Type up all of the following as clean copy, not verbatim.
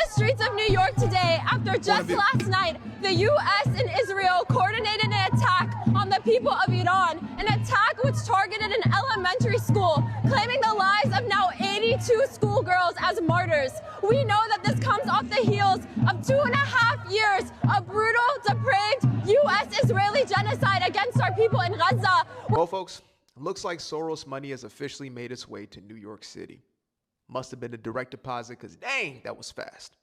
the streets of New York today after just last night, the U.S. and Israel coordinated an attack on the people of Iran, an attack which targeted an elementary school, claiming the lives of now 82 schoolgirls as martyrs. We know that this comes off the heels of 2.5 years of brutal, depraved U.S.-Israeli genocide against our people in Gaza. Well, folks, looks like Soros money has officially made its way to New York City. Must have been a direct deposit because dang, that was fast.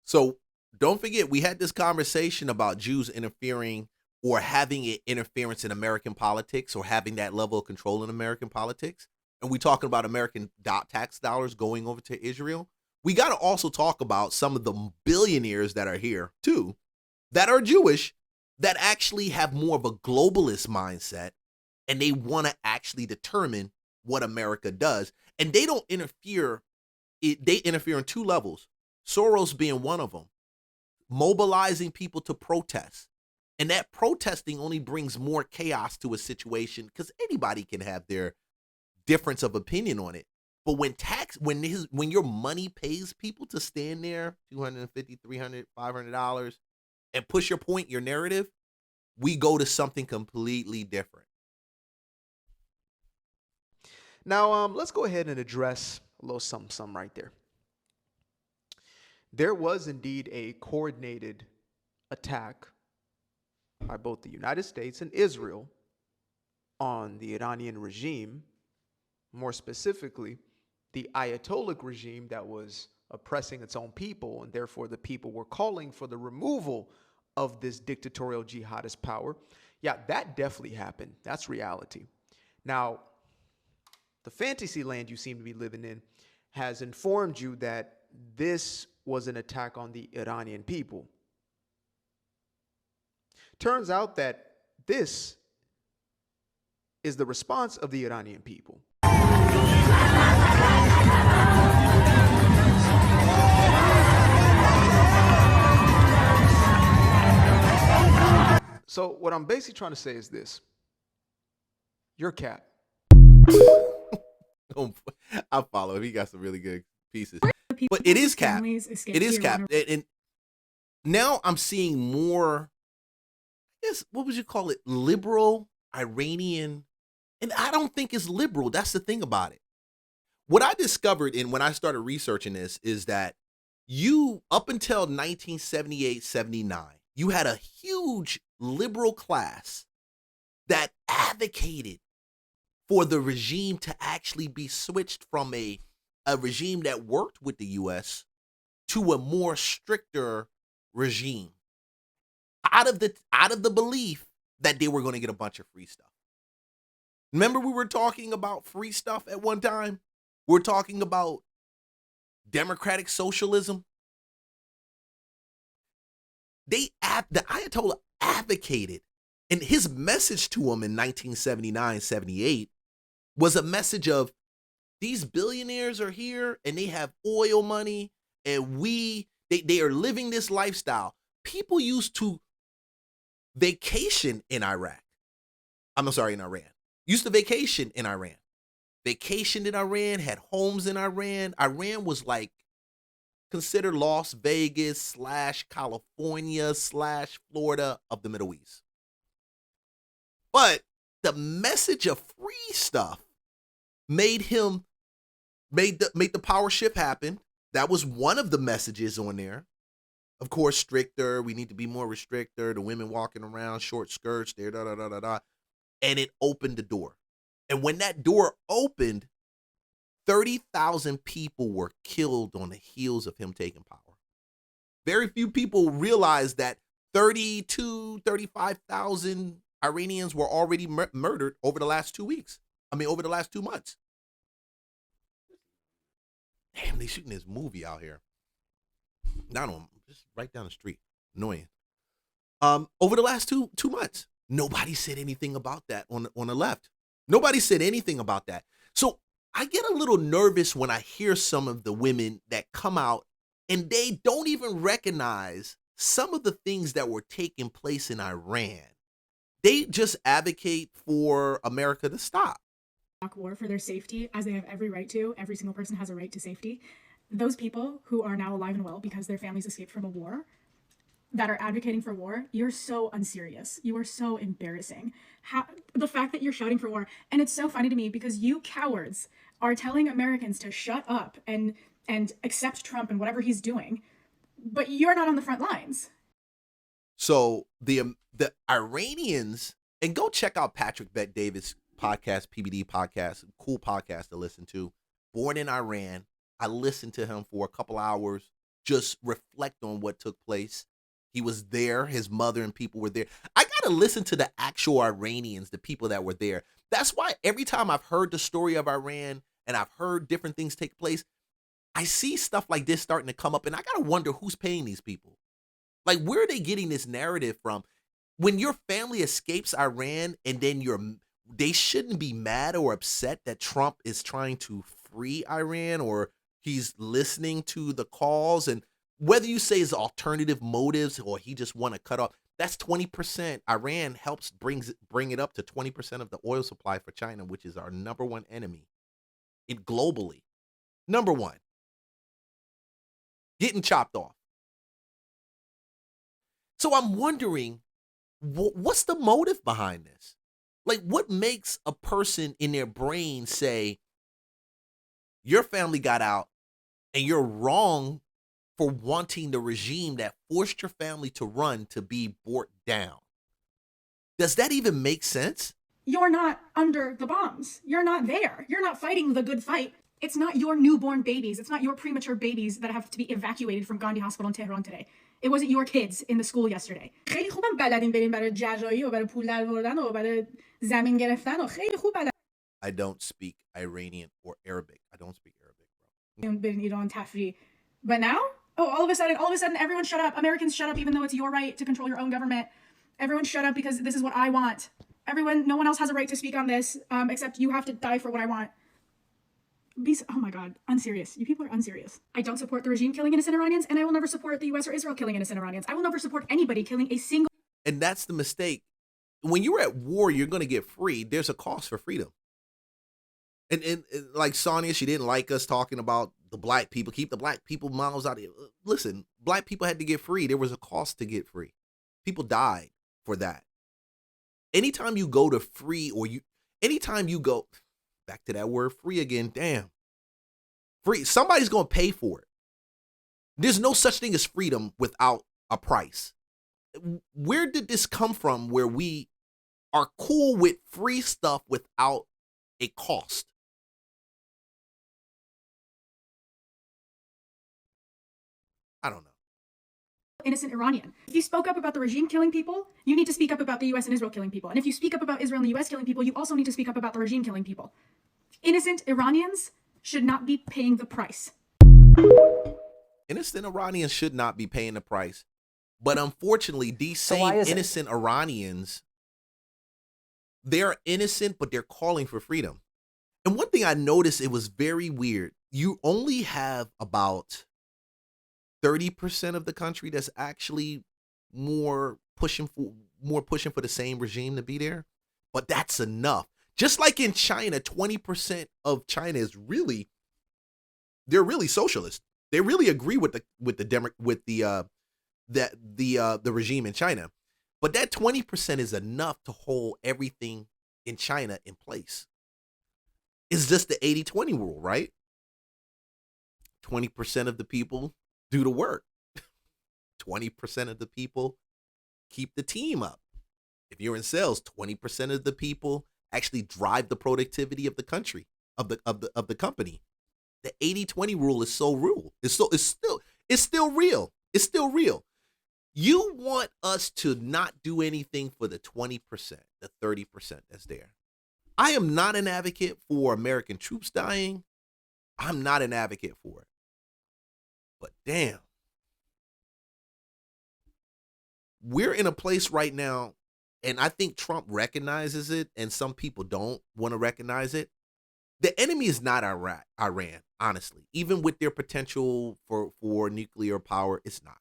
So don't forget, we had this conversation about Jews interfering or having interference in American politics or having that level of control in American politics. And we're talking about American tax dollars going over to Israel. We got to also talk about some of the billionaires that are here too, that are Jewish, that actually have more of a globalist mindset. And they want to actually determine what America does. And they don't interfere. They interfere on two levels. Soros being one of them. Mobilizing people to protest. And that protesting only brings more chaos to a situation because anybody can have their difference of opinion on it. But when your money pays people to stand there, $250, $300, $500, and push your point, your narrative, we go to something completely different. Now, let's go ahead and address a little something right there. There was indeed a coordinated attack by both the United States and Israel on the Iranian regime, more specifically, the Ayatollah regime that was oppressing its own people, and therefore the people were calling for the removal of this dictatorial jihadist power. Yeah, that definitely happened. That's reality. Now, the fantasy land you seem to be living in has informed you that this was an attack on the Iranian people. Turns out that this is the response of the Iranian people. So what I'm basically trying to say is this. You're cap. I follow him. He got some really good pieces. But it is cap. It is cap. And now I'm seeing more, I guess, what would you call it? Liberal Iranian. And I don't think it's liberal. That's the thing about it. What I discovered when I started researching this is that up until 1978, 79, you had a huge liberal class that advocated for the regime to actually be switched from a regime that worked with the U.S. to a more stricter regime out of the belief that they were going to get a bunch of free stuff. Remember we were talking about free stuff at one time? We're talking about democratic socialism. The Ayatollah advocated, and his message to them in 1979, 78 was a message of these billionaires are here and they have oil money and they are living this lifestyle. People used to vacation in Iran. Used to vacation in Iran. Vacationed in Iran, had homes in Iran. Iran was like considered Las Vegas / California / Florida of the Middle East. But the message of free stuff made the power shift happen. That was one of the messages on there. Of course, stricter. We need to be more restrictor. The women walking around, short skirts, there, da da da da da. And it opened the door. And when that door opened, 30,000 people were killed on the heels of him taking power. Very few people realized that 35,000 Iranians were already murdered over the last 2 weeks. Over the last 2 months. Damn, they shooting this movie out here. Just right down the street. Annoying. Over the last two months, nobody said anything about that on the left. Nobody said anything about that. So I get a little nervous when I hear some of the women that come out and they don't even recognize some of the things that were taking place in Iran. They just advocate for America to stop. War for their safety, as they have every right to. Every single person has a right to safety. those people who are now alive and well because their families escaped from a war, that are advocating for war, you're so unserious. You are so embarrassing. The fact that you're shouting for war, and it's so funny to me because you cowards are telling Americans to shut up and accept Trump and whatever he's doing, but you're not on the front lines. So the Iranians, and go check out Patrick Bet Davis' podcast, PBD podcast, cool podcast to listen to. Born in Iran, I listened to him for a couple hours, just reflect on what took place. He was there. His mother and people were there. I got to listen to the actual Iranians, the people that were there. That's why every time I've heard the story of Iran and I've heard different things take place, I see stuff like this starting to come up, and I got to wonder who's paying these people. Like, where are they getting this narrative from? When your family escapes Iran and then they shouldn't be mad or upset that Trump is trying to free Iran or he's listening to the calls, and whether you say it's alternative motives or he just want to cut off, that's 20%. Iran helps bring it up to 20% of the oil supply for China, which is our number one enemy globally. Number one. Getting chopped off. So I'm wondering, what's the motive behind this? Like, what makes a person in their brain say, your family got out and you're wrong for wanting the regime that forced your family to run to be brought down? Does that even make sense? You're not under the bombs. You're not there. You're not fighting the good fight. It's not your newborn babies. It's not your premature babies that have to be evacuated from Gandhi Hospital in Tehran today. It wasn't your kids in the school yesterday. خیلی خوبم بلدین بریم برای جراحی و برای پول درآوردن و برای زمین گرفتن و خیلی خوب بلدین I don't speak Iranian or Arabic. I don't speak Arabic, bro. برین ایران تفریح. But now, all of a sudden, everyone shut up. Americans shut up, even though it's your right to control your own government. Everyone shut up because this is what I want. No one else has a right to speak on this, except you have to die for what I want. Oh my God, unserious. You people are unserious. I don't support the regime killing innocent Iranians, and I will never support the US or Israel killing innocent Iranians. I will never support anybody killing a single. And that's the mistake. When you're at war, you're going to get free. There's a cost for freedom. And like Sonia, she didn't like us talking about the black people. Keep the black people miles out of here. Listen, black people had to get free. There was a cost to get free. People died for that. Anytime you go to free anytime you go, back to that word free again, damn. Free, somebody's going to pay for it. There's no such thing as freedom without a price. Where did this come from where we are cool with free stuff without a cost? I don't know. Innocent Iranian. If you spoke up about the regime killing people, you need to speak up about the US and Israel killing people. And if you speak up about Israel and the US killing people, you also need to speak up about the regime killing people. Innocent Iranians should not be paying the price. Innocent Iranians should not be paying the price. But unfortunately, these same innocent Iranians, they're innocent, but they're calling for freedom. And one thing I noticed, it was very weird. You only have about 30% of the country that's actually more pushing for the same regime to be there. But that's enough. Just like in China, 20% of China is they're really socialist. They really agree with the regime in China. But that 20% is enough to hold everything in China in place. It's just the 80-20 rule, right? 20% of the people do the work. 20% of the people keep the team up. If you're in sales, 20% of the people actually drive the productivity of the country, of the company. The 80-20 rule is so real. It's still real. It's still real. You want us to not do anything for the 20%, the 30% that's there. I am not an advocate for American troops dying. I'm not an advocate for it. But damn, we're in a place right now, and I think Trump recognizes it, and some people don't want to recognize it. The enemy is not Iran, honestly. Even with their potential for nuclear power, it's not.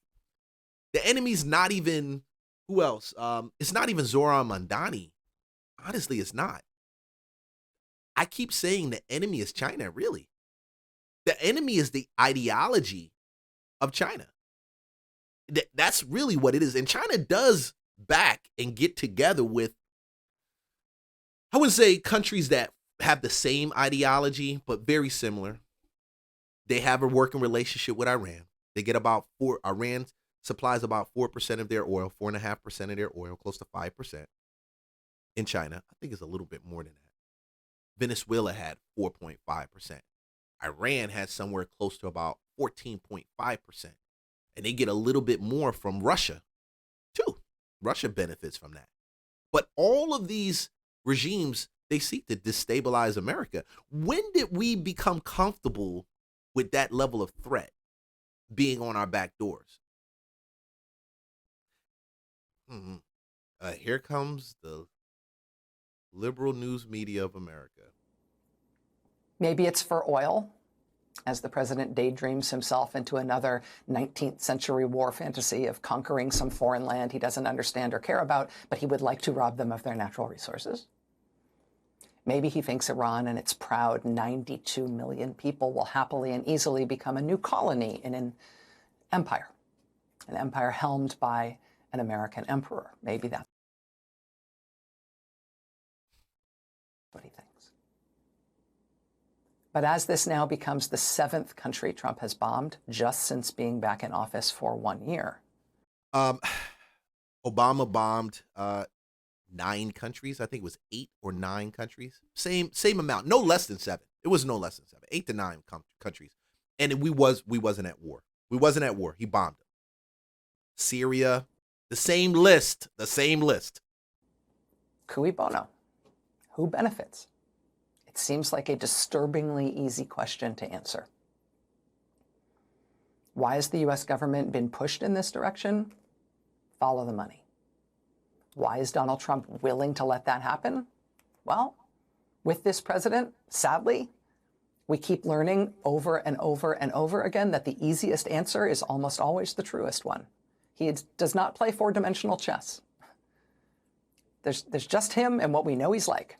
The enemy's not even, who else? It's not even Zoran Mandani. Honestly, it's not. I keep saying the enemy is China, really. The enemy is the ideology of China. That's really what it is. And China does back and get together with, I would say, countries that have the same ideology, but very similar. They have a working relationship with Iran. They get Iran supplies about 4% of their oil, 4.5% of their oil, close to 5% in China. I think it's a little bit more than that. Venezuela had 4.5%. Iran had somewhere close to about 14.5%. And they get a little bit more from Russia, too. Russia benefits from that. But all of these regimes, they seek to destabilize America. When did we become comfortable with that level of threat being on our back doors? Here comes the liberal news media of America. Maybe it's for oil, as the president daydreams himself into another 19th century war fantasy of conquering some foreign land he doesn't understand or care about, but he would like to rob them of their natural resources. Maybe he thinks Iran and its proud 92 million people will happily and easily become a new colony in an empire helmed by an American emperor. Maybe that's what he thinks. But as this now becomes the 7th country Trump has bombed just since being back in office for 1 year. Obama bombed 9 countries. I think it was 8 or 9 countries. Same amount. No less than 7. It was no less than 7. 8 to 9 countries. And we wasn't at war. We wasn't at war. He bombed them. Syria, the same list. Cui bono? Who benefits? It seems like a disturbingly easy question to answer. Why has the U.S. government been pushed in this direction? Follow the money. Why is Donald Trump willing to let that happen? Well, with this president, sadly, we keep learning over and over and over again that the easiest answer is almost always the truest one. He does not play four-dimensional chess. There's just him and what we know he's like,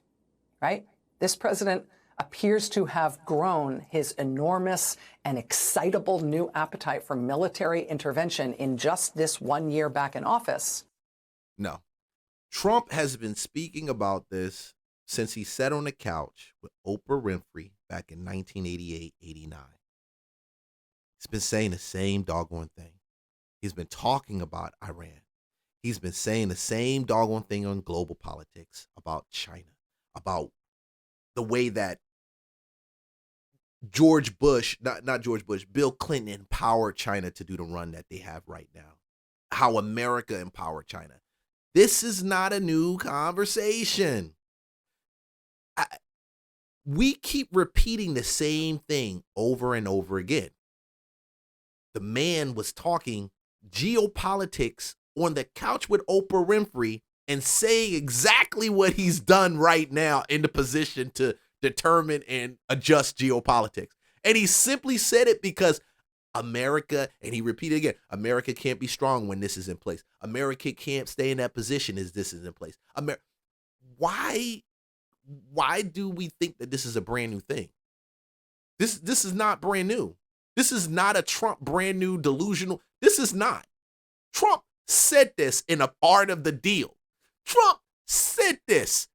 right? This president appears to have grown his enormous and excitable new appetite for military intervention in just this 1 year back in office. No. Trump has been speaking about this since he sat on the couch with Oprah Winfrey back in 1988, 89. He's been saying the same doggone thing. He's been talking about Iran. He's been saying the same doggone thing on global politics, about China, about the way that George Bush, not George Bush, Bill Clinton empowered China to do the run that they have right now. How America empowered China. This is not a new conversation. We keep repeating the same thing over and over again. The man was talking geopolitics on the couch with Oprah Winfrey and saying exactly what he's done right now in the position to determine and adjust geopolitics. And he simply said it because America, and he repeated again, America can't be strong when this is in place. America can't stay in that position as this is in place. Why do we think that this is a brand new thing? This is not brand new. This is not a Trump brand new delusional. This is not. Trump said this in a part of the deal. Trump said this.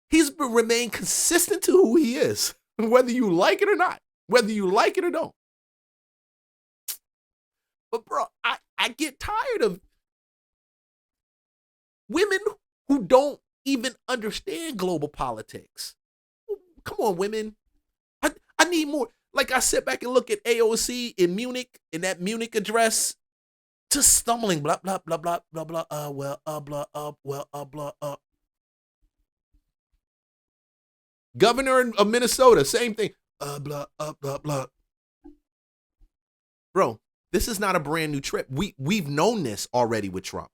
He's been remained consistent to who he is, whether you like it or not, whether you like it or don't. But bro, I get tired of women who don't even understand global politics. Come on, women. I need more. Like, I sit back and look at AOC in Munich, in that Munich address, just stumbling, blah, blah, blah, blah, blah, blah. Governor of Minnesota, same thing. Blah, blah, blah. Bro, this is not a brand new trip. We've known this already with Trump.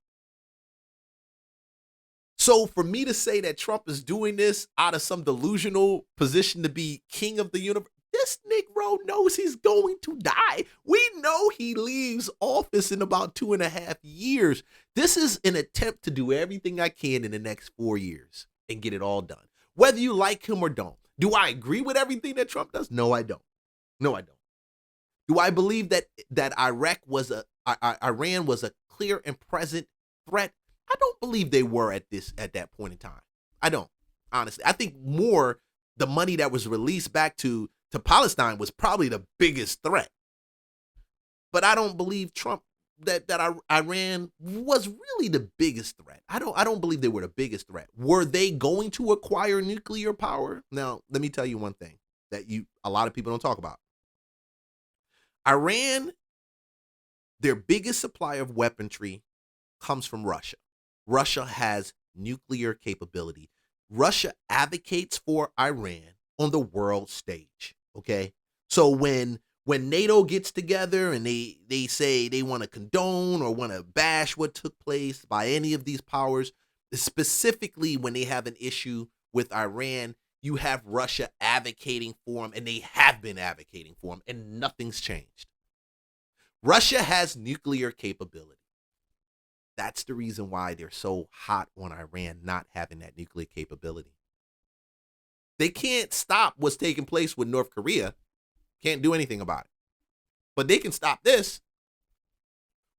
So for me to say that Trump is doing this out of some delusional position to be king of the universe, this Negro knows he's going to die. We know he leaves office in about 2.5 years. This is an attempt to do everything I can in the next 4 years and get it all done. Whether you like him or don't, Do I agree with everything that Trump does? No, I don't. No, I don't. Do I believe that Iran was a clear and present threat? I don't believe they were at that point in time. I don't, honestly. I think more the money that was released back to Palestine was probably the biggest threat. But I don't believe that Iran was really the biggest threat. I don't believe they were the biggest threat. Were they going to acquire nuclear power? Now, let me tell you one thing that a lot of people don't talk about. Iran, their biggest supply of weaponry comes from Russia. Russia has nuclear capability. Russia advocates for Iran on the world stage, okay? So when NATO gets together and they say they want to condone or want to bash what took place by any of these powers, specifically when they have an issue with Iran, you have Russia advocating for them, and they have been advocating for them, and nothing's changed. Russia has nuclear capability. That's the reason why they're so hot on Iran not having that nuclear capability. They can't stop what's taking place with North Korea. Can't do anything about it. But they can stop this.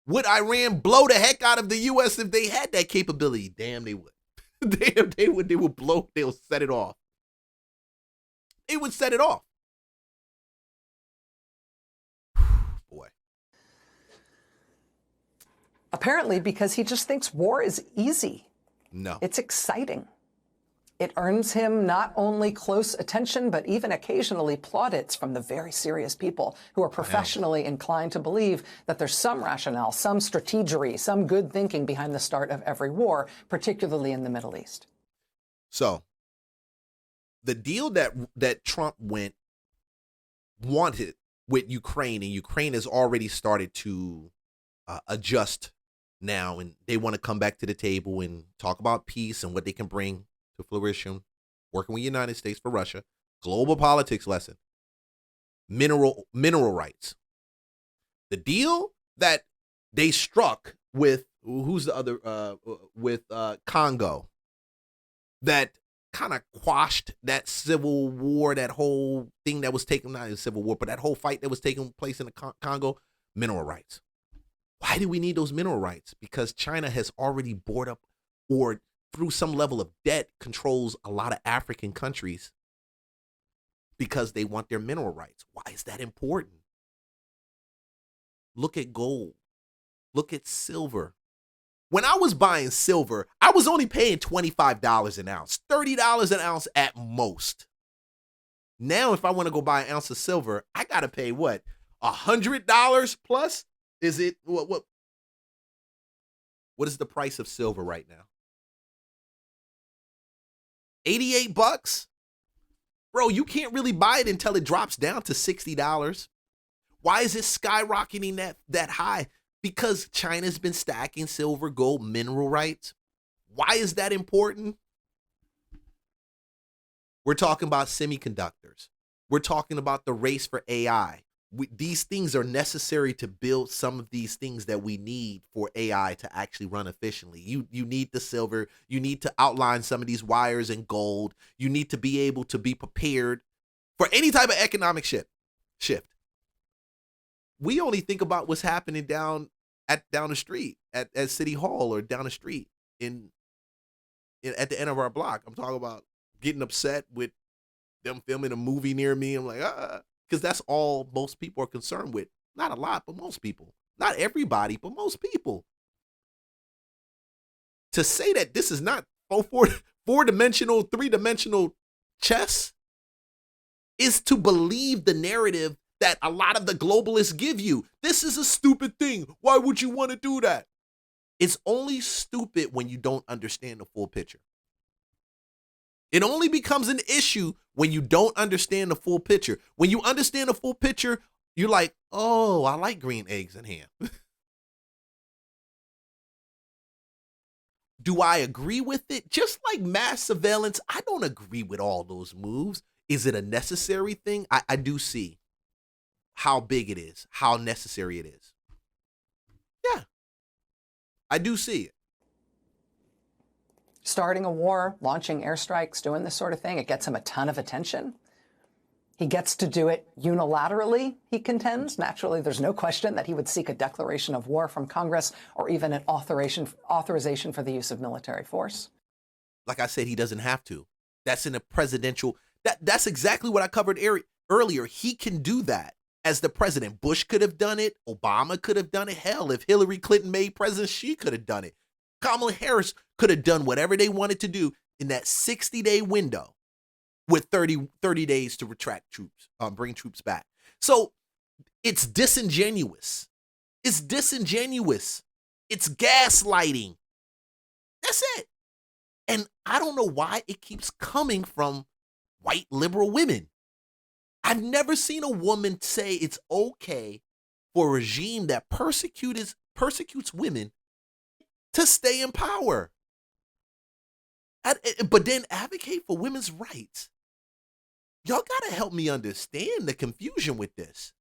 Would Iran blow the heck out of the U.S. if they had that capability? Damn, they would. They would blow, they'll set it off. It would set it off. Boy. Apparently because he just thinks war is easy. No. It's exciting. It earns him not only close attention, but even occasionally plaudits from the very serious people who are professionally inclined to believe that there's some rationale, some strategery, some good thinking behind the start of every war, particularly in the Middle East. So, the deal that Trump wanted with Ukraine, and Ukraine has already started to adjust now, and they want to come back to the table and talk about peace and what they can bring to fruition, working with the United States for Russia, global politics lesson, mineral rights. The deal that they struck with, who's the other, with Congo, that kind of quashed that civil war, that whole thing that was taking, not a civil war, but that whole fight that was taking place in the Congo, mineral rights. Why do we need those mineral rights? Because China has already bought up, or through some level of debt, controls a lot of African countries because they want their mineral rights. Why is that important? Look at gold. Look at silver. When I was buying silver, I was only paying $25 an ounce, $30 an ounce at most. Now, if I want to go buy an ounce of silver, I got to pay what? $100 plus? Is it what is the price of silver right now? $88? Bro, you can't really buy it until it drops down to $60. Why is it skyrocketing that high? Because China's been stacking silver, gold, mineral rights. Why is that important? We're talking about semiconductors. We're talking about the race for AI. These things are necessary to build some of these things that we need for AI to actually run efficiently. You need the silver. You need to outline some of these wires in gold. You need to be able to be prepared for any type of economic shift. We only think about what's happening down the street at City Hall, or down the street at the end of our block. I'm talking about getting upset with them filming a movie near me. I'm like, because that's all most people are concerned with. Not a lot, but most people. Not everybody, but most people. To say that this is not four-dimensional, three-dimensional chess is to believe the narrative that a lot of the globalists give you. This is a stupid thing. Why would you want to do that? It's only stupid when you don't understand the full picture. It only becomes an issue when you don't understand the full picture. When you understand the full picture, you're like, oh, I like green eggs and ham. Do I agree with it? Just like mass surveillance, I don't agree with all those moves. Is it a necessary thing? I do see how big it is, how necessary it is. Yeah, I do see it. starting a war, launching airstrikes, doing this sort of thing. It gets him a ton of attention. He gets to do it unilaterally, he contends. Naturally, there's no question that he would seek a declaration of war from Congress or even an authorization for the use of military force. Like I said, he doesn't have to. That's in a presidential, that's exactly what I covered earlier. He can do that as the president. Bush could have done it. Obama could have done it. Hell, if Hillary Clinton made president, she could have done it. Kamala Harris could have done whatever they wanted to do in that 60-day window with 30 days to retract troops, bring troops back. So it's disingenuous. It's disingenuous. It's gaslighting. That's it. And I don't know why it keeps coming from white liberal women. I've never seen a woman say it's okay for a regime that persecutes women to stay in power, but then advocate for women's rights. Y'all gotta help me understand the confusion with this.